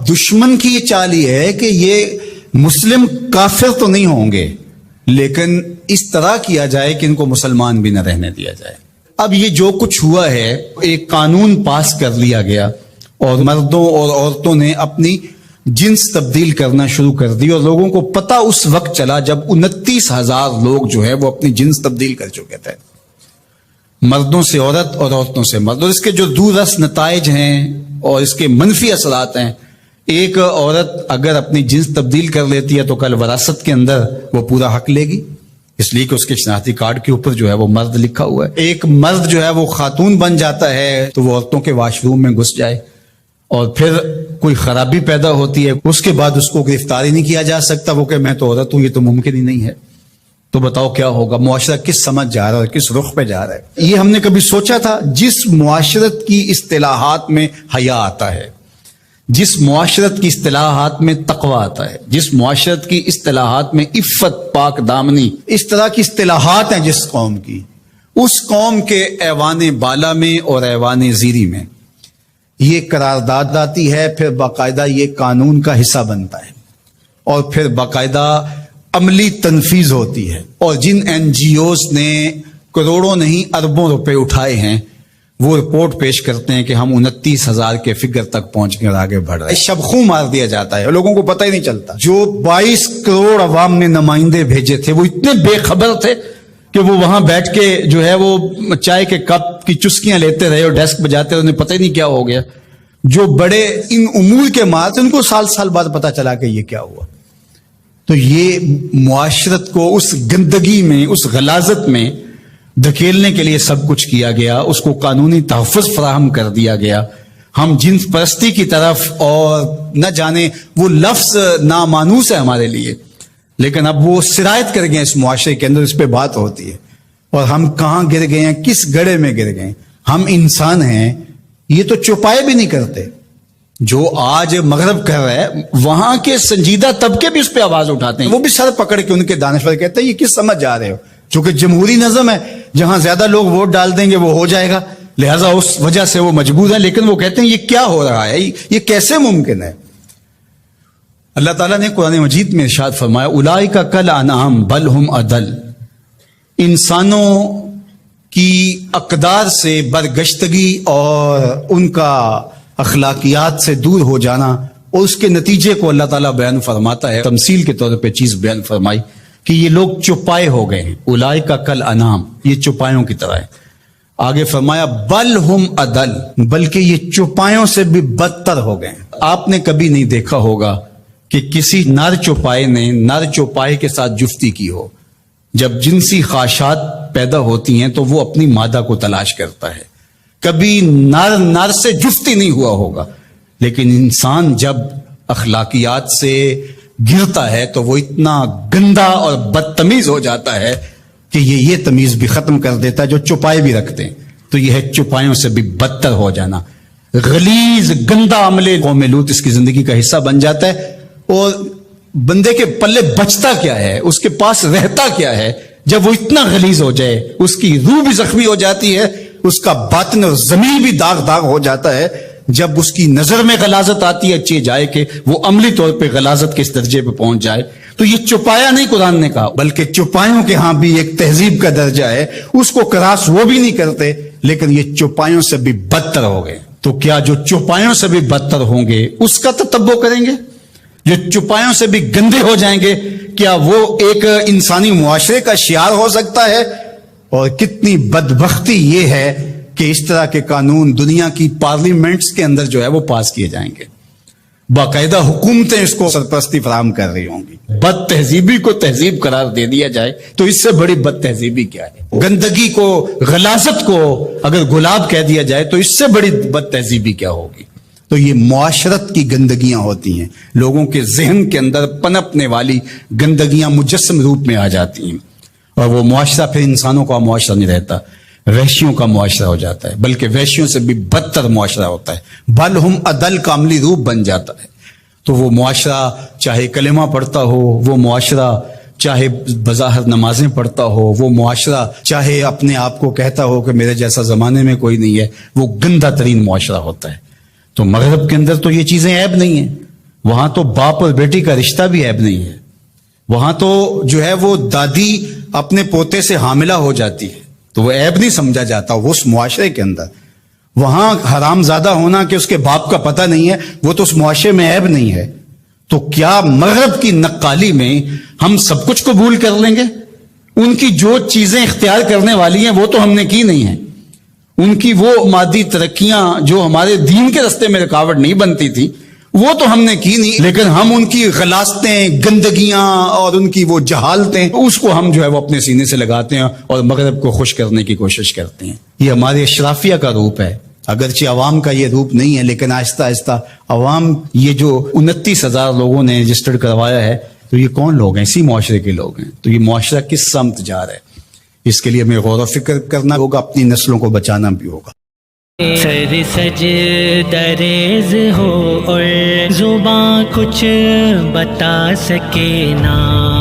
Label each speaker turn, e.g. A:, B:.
A: دشمن کی یہ چال یہ ہے کہ یہ مسلم کافر تو نہیں ہوں گے، لیکن اس طرح کیا جائے کہ ان کو مسلمان بھی نہ رہنے دیا جائے۔ اب یہ جو کچھ ہوا ہے، ایک قانون پاس کر لیا گیا اور مردوں اور عورتوں نے اپنی جنس تبدیل کرنا شروع کر دی، اور لوگوں کو پتہ اس وقت چلا جب 29,000 لوگ جو ہے وہ اپنی جنس تبدیل کر چکے تھے، مردوں سے عورت اور عورتوں سے مرد۔ اور اس کے جو دوررس نتائج ہیں اور اس کے منفی اثرات ہیں، ایک عورت اگر اپنی جنس تبدیل کر لیتی ہے تو کل وراثت کے اندر وہ پورا حق لے گی، اس لیے کہ اس کے شناختی کارڈ کے اوپر جو ہے وہ مرد لکھا ہوا ہے۔ ایک مرد جو ہے وہ خاتون بن جاتا ہے تو وہ عورتوں کے واش روم میں گھس جائے اور پھر کوئی خرابی پیدا ہوتی ہے، اس کے بعد اس کو گرفتار ہی نہیں کیا جا سکتا، وہ کہ میں تو عورت ہوں، یہ تو ممکن ہی نہیں ہے۔ تو بتاؤ کیا ہوگا؟ معاشرہ کس سمجھ جا رہا ہے، کس رخ پہ جا رہا ہے؟ یہ ہم نے کبھی سوچا تھا؟ جس معاشرت کی اصطلاحات میں حیا آتا ہے، جس معاشرت کی اصطلاحات میں تقوی آتا ہے، جس معاشرت کی اصطلاحات میں عفت، پاک دامنی، اس طرح کی اصطلاحات ہیں جس قوم کی، اس قوم کے ایوان بالا میں اور ایوان زیری میں یہ قرارداد آتی ہے، پھر باقاعدہ یہ قانون کا حصہ بنتا ہے اور پھر باقاعدہ عملی تنفیذ ہوتی ہے، اور جن این جی اوز نے کروڑوں نہیں اربوں روپے اٹھائے ہیں وہ رپورٹ پیش کرتے ہیں کہ ہم 29,000 کے فگر تک پہنچ کر آگے بڑھ رہے ہیں۔ شبخوں مار دیا جاتا ہے، لوگوں کو پتہ ہی نہیں چلتا۔ جو 22 کروڑ عوام نے نمائندے بھیجے تھے وہ اتنے بے خبر تھے کہ وہ وہاں بیٹھ کے جو ہے وہ چائے کے کپ کی چسکیاں لیتے رہے اور ڈیسک بجاتے رہے، انہیں پتہ ہی نہیں کیا ہو گیا۔ جو بڑے ان امور کے مار تھے ان کو سال سال بعد پتہ چلا کہ یہ کیا ہوا۔ تو یہ معاشرت کو اس گندگی میں، اس غلاظت میں دھکیلنے کے لیے سب کچھ کیا گیا، اس کو قانونی تحفظ فراہم کر دیا گیا۔ ہم جنس پرستی کی طرف، اور نہ جانے وہ لفظ نامانوس ہے ہمارے لیے، لیکن اب وہ سرایت کر گئے اس معاشرے کے اندر، اس پہ بات ہوتی ہے، اور ہم کہاں گر گئے ہیں، کس گڑھے میں گر گئے ہیں۔ ہم انسان ہیں، یہ تو چوپائے بھی نہیں کرتے۔ جو آج مغرب کر رہا ہے وہاں کے سنجیدہ طبقے بھی اس پہ آواز اٹھاتے ہیں، وہ بھی سر پکڑ کے ان کے دانشور کہتے ہیں یہ کس سمجھ جا رہے ہو؟ چونکہ جمہوری نظم ہے، جہاں زیادہ لوگ ووٹ ڈال دیں گے وہ ہو جائے گا، لہٰذا اس وجہ سے وہ مجبور ہیں۔ لیکن وہ کہتے ہیں یہ کیا ہو رہا ہے، یہ کیسے ممکن ہے؟ اللہ تعالیٰ نے قرآن مجید میں ارشاد فرمایا اولئک کالانعام بل ہم اضل، انسانوں کی اقدار سے برگشتگی اور ان کا اخلاقیات سے دور ہو جانا، اور اس کے نتیجے کو اللہ تعالیٰ بیان فرماتا ہے، تمثیل کے طور پہ چیز بیان فرمائی کہ یہ لوگ چوپائے ہو گئے ہیں۔ اولئک کالانعام، یہ چوپایوں کی طرح ہے۔ آگے فرمایا بل ہم اضل، بلکہ یہ چوپایوں سے بھی بدتر ہو گئے ہیں۔ آپ نے کبھی نہیں دیکھا ہوگا کہ کسی نر چوپائے نے نر چوپائے کے ساتھ جفتی کی ہو۔ جب جنسی خواہشات پیدا ہوتی ہیں تو وہ اپنی مادہ کو تلاش کرتا ہے، کبھی نر سے جفتی نہیں ہوا ہوگا، لیکن انسان جب اخلاقیات سے گرتا ہے تو وہ اتنا گندا اور بدتمیز ہو جاتا ہے کہ یہ تمیز بھی ختم کر دیتا ہے جو چوپائے بھی رکھتے ہیں۔ تو یہ ہے چوپایوں سے بھی بدتر ہو جانا، غلیظ گندا عمل قوم لوط اس کی زندگی کا حصہ بن جاتا ہے۔ اور بندے کے پلے بچتا کیا ہے، اس کے پاس رہتا کیا ہے جب وہ اتنا غلیظ ہو جائے؟ اس کی روح بھی زخمی ہو جاتی ہے، اس کا باطن اور ضمیر بھی داغ داغ ہو جاتا ہے جب اس کی نظر میں غلاظت آتی ہے، اچھی جائے کہ وہ عملی طور پہ غلاظت کے اس درجے پہ پہنچ جائے۔ تو یہ چوپایا نہیں قرآن نے کہا، بلکہ چوپایوں کے ہاں بھی ایک تہذیب کا درجہ ہے، اس کو کراس وہ بھی نہیں کرتے، لیکن یہ چوپایوں سے بھی بدتر ہو گئے۔ تو کیا جو چوپایوں سے بھی بدتر ہوں گے اس کا تتبع کریں گے؟ جو چوپایوں سے بھی گندے ہو جائیں گے، کیا وہ ایک انسانی معاشرے کا شعار ہو سکتا ہے؟ اور کتنی بدبختی یہ ہے کہ اس طرح کے قانون دنیا کی پارلیمنٹس کے اندر جو ہے وہ پاس کیے جائیں گے، باقاعدہ حکومتیں اس کو سرپرستی فراہم کر رہی ہوں گی۔ بد تہذیبی کو تہذیب قرار دے دیا جائے تو اس سے بڑی بد تہذیبی کیا ہے؟ گندگی کو، غلاظت کو اگر گلاب کہہ دیا جائے تو اس سے بڑی بد تہذیبی کیا ہوگی؟ تو یہ معاشرت کی گندگیاں ہوتی ہیں، لوگوں کے ذہن کے اندر پنپنے والی گندگیاں مجسم روپ میں آ جاتی ہیں، اور وہ معاشرہ پھر انسانوں کا معاشرہ نہیں رہتا، وحشیوں کا معاشرہ ہو جاتا ہے، بلکہ وحشیوں سے بھی بدتر معاشرہ ہوتا ہے، بل ہم اضل کا عملی روپ بن جاتا ہے۔ تو وہ معاشرہ چاہے کلمہ پڑھتا ہو، وہ معاشرہ چاہے بظاہر نمازیں پڑھتا ہو، وہ معاشرہ چاہے اپنے آپ کو کہتا ہو کہ میرے جیسا زمانے میں کوئی نہیں ہے، وہ گندہ ترین معاشرہ ہوتا ہے۔ تو مغرب کے اندر تو یہ چیزیں عیب نہیں ہیں، وہاں تو باپ اور بیٹی کا رشتہ بھی عیب نہیں ہے. وہاں تو جو ہے وہ دادی اپنے پوتے سے حاملہ ہو جاتی ہے تو وہ عیب نہیں سمجھا جاتا وہ اس معاشرے کے اندر. وہاں حرام زادہ ہونا کہ اس کے باپ کا پتہ نہیں ہے وہ تو اس معاشرے میں عیب نہیں ہے. تو کیا مغرب کی نقالی میں ہم سب کچھ قبول کر لیں گے؟ ان کی جو چیزیں اختیار کرنے والی ہیں وہ تو ہم نے کی نہیں ہیں. ان کی وہ مادی ترقیاں جو ہمارے دین کے راستے میں رکاوٹ نہیں بنتی تھی وہ تو ہم نے کی نہیں، لیکن ہم ان کی غلاستیں، گندگیاں اور ان کی وہ جہالتیں اس کو ہم جو ہے وہ اپنے سینے سے لگاتے ہیں اور مغرب کو خوش کرنے کی کوشش کرتے ہیں. یہ ہمارے اشرافیہ کا روپ ہے. اگرچہ عوام کا یہ روپ نہیں ہے لیکن آہستہ آہستہ عوام، یہ جو 29,000 لوگوں نے رجسٹرڈ کروایا ہے تو یہ کون لوگ ہیں؟ اسی معاشرے کے لوگ ہیں. تو یہ معاشرہ کس سمت جا رہا ہے اس کے لیے ہمیں غور و فکر کرنا ہوگا، اپنی نسلوں کو بچانا بھی ہوگا.
B: سر سجدہ ریز ہو اور زباں کچھ بتا سکے نہ.